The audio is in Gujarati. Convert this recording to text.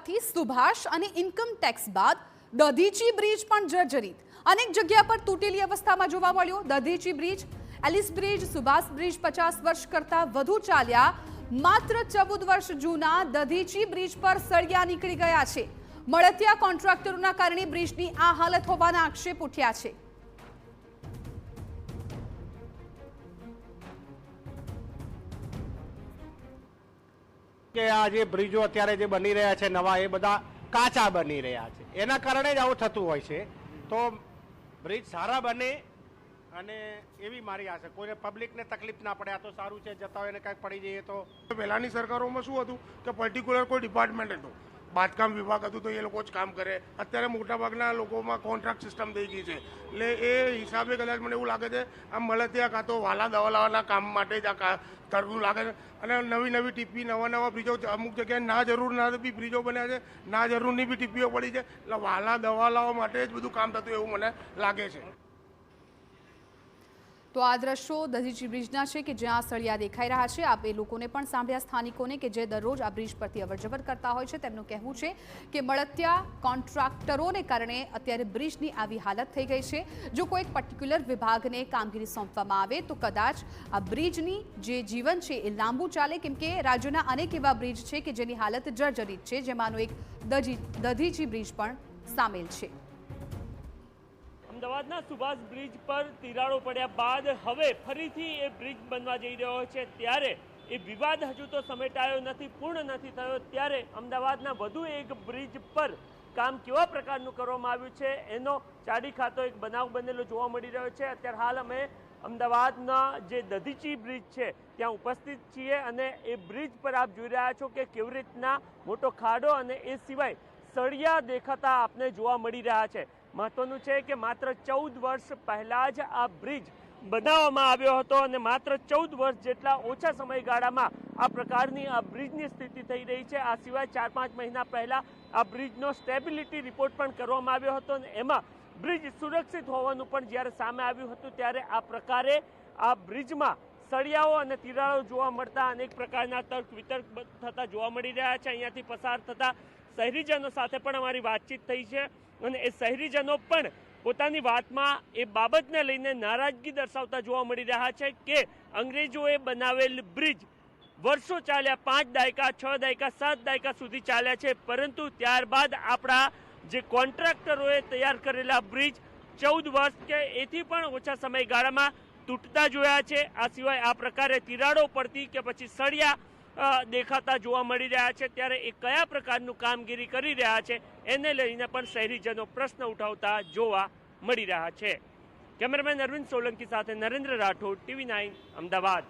હોવાથી સુભાષ અને ઇન્કમ ટેક્સ બાદ દધીચી બ્રિજ પણ જર્જરિત, અનેક જગ્યા પર તૂટેલી અવસ્થામાં જોવા મળ્યો. Dadhichi bridge, Ellis bridge, Subhash bridge 50 વર્ષ કરતા વધુ ચાલ્યા. માત્ર 14 વર્ષ જૂના દધીચી બ્રિજ પર સળિયા નીકળી ગયા છે. મળતિયા કોન્ટ્રાક્ટરોના કારણે બ્રિજની આ હાલત હોવાના આક્ષેપ ઉઠ્યા છે. કે આ જે બ્રિજો અત્યારે જે બની રહ્યા છે નવા, એ બધા કાચા બની રહ્યા છે, એના કારણે જ આવું થતું હોય છે. તો બ્રિજ સારા બને અને એવી મારી આશા, કોઈને પબ્લિકને તકલીફ ના પડે. આ તો સારું છે, જતા હોય ને કાંઈક પડી જઈએ તો. પહેલાની સરકારોમાં શું હતું કે પર્ટિક્યુલર કોઈ ડિપાર્ટમેન્ટ હતું, બાંધકામ વિભાગ હતું તો એ લોકો જ કામ કરે. અત્યારે મોટાભાગના લોકોમાં કોન્ટ્રાક્ટ સિસ્ટમ થઈ ગઈ છે, એટલે એ હિસાબે કદાચ મને એવું લાગે છે આ મળતિયા કાં તો વાલા દવાલાવાના કામ માટે જ આ કરવું લાગે છે. અને નવી ટીપી, નવા બ્રિજો અમુક જગ્યાએ ના જરૂર ના બી બ્રિજો બન્યા છે, ના જરૂરની બી ટીપીઓ પડી છે. એટલે વાલા દવાલાઓ માટે જ બધું કામ થતું એવું મને લાગે છે. તો આ દ્રશ્યો દધીચી બ્રિજના છે કે જ્યાં સળિયા દેખાઈ રહ્યા છે. આપ એ લોકોને પણ સાંભળ્યા, સ્થાનિકોને કે જે દરરોજ આ બ્રિજ પરથી અવરજવર કરતા હોય છે. તેમનું કહેવું છે કે મળતિયા કોન્ટ્રાક્ટરોને કારણે અત્યારે બ્રિજની આવી હાલત થઈ ગઈ છે. જો કોઈ પર્ટિક્યુલર વિભાગને કામગીરી સોંપવામાં આવે તો કદાચ આ બ્રિજની જે જીવન છે એ લાંબુ ચાલે, કેમ કે રાજ્યના અનેક એવા બ્રિજ છે કે જેની હાલત જર્જરિત છે, જેમાંનો એક દધીચી બ્રિજ પણ સામેલ છે. અમદાવાદના સુભાષ બ્રિજ પર તિરાડો પડ્યા બાદ હવે ફરીથી એ બ્રિજ બનવા જઈ રહ્યો છે, ત્યારે એ વિવાદ હજુ તો સમેટાયો નથી, પૂર્ણ નથી થયો. ત્યારે અમદાવાદના વધુ એક બ્રિજ પર કામ કેવા પ્રકારનું કરવામાં આવ્યું છે એનો ચાડી ખાતો એક બનાવ બનેલો જોવા મળી રહ્યો છે. અત્યારે હાલ અમે અમદાવાદના જે દધીચી બ્રિજ છે ત્યાં ઉપસ્થિત છીએ અને એ બ્રિજ પર આપ જોઈ રહ્યા છો કે કેવી રીતના મોટો ખાડો અને એ સિવાય સળિયા દેખાતા આપને જોવા મળી રહ્યા છે. મહત્વનું છે કે માત્ર 14 વર્ષ પહેલા જ આ બ્રિજ બનાવવામાં આવ્યો હતો અને માત્ર 14 વર્ષ જેટલા ઓછા સમયગાળામાં આ પ્રકારની આ બ્રિજની સ્થિતિ થઈ રહી છે. આ સિવાય 4-5 મહિના પહેલા આ બ્રિજનો સ્ટેબિલિટી રિપોર્ટ પણ કરવામાં આવ્યો હતો અને એમાં બ્રિજ સુરક્ષિત હોવાનું પણ જ્યારે સામે આવ્યું હતું, ત્યારે આ પ્રકારે આ બ્રિજમાં સળિયાઓ અને તિરાડો જોવા મળતા અનેક પ્રકારના તર્ક વિતર્ક થતા જોવા મળી રહ્યા છે. અહીંયાથી પસાર થતા શહેરીજનો સાથે પણ અમારી વાતચીત થઈ છે અને એ શહેરીજનો પણ પોતાની વાતમાં એ બાબતને લઈને નારાજગી દર્શાવતા જોવા મળી રહ્યા છે કે અંગ્રેજોએ બનાવેલ બ્રિજ વર્ષો ચાલ્યા, 5 દાયકા, 6 દાયકા, 7 દાયકા સુધી ચાલ્યા છે, પરંતુ ત્યારબાદ આપણા જે કોન્ટ્રાક્ટરોએ તૈયાર કરેલા બ્રિજ 14 વર્ષ કે એથી પણ ઓછા સમયગાળામાં તૂટતા જોયા છે. આ સિવાય આ પ્રકારે તિરાડો પડતી કે પછી સળિયા દેખાતા જોવા મળી રહ્યા છે. ત્યારે એ કયા પ્રકારનું કામગીરી કરી રહ્યા છે એને લઈને પણ શહેરીજનો પ્રશ્ન ઉઠાવતા જોવા મળી રહ્યા છે. કેમેરામેન અરવિંદ સોલંકી સાથે નરેન્દ્ર રાઠોડ, TV9 અમદાવાદ.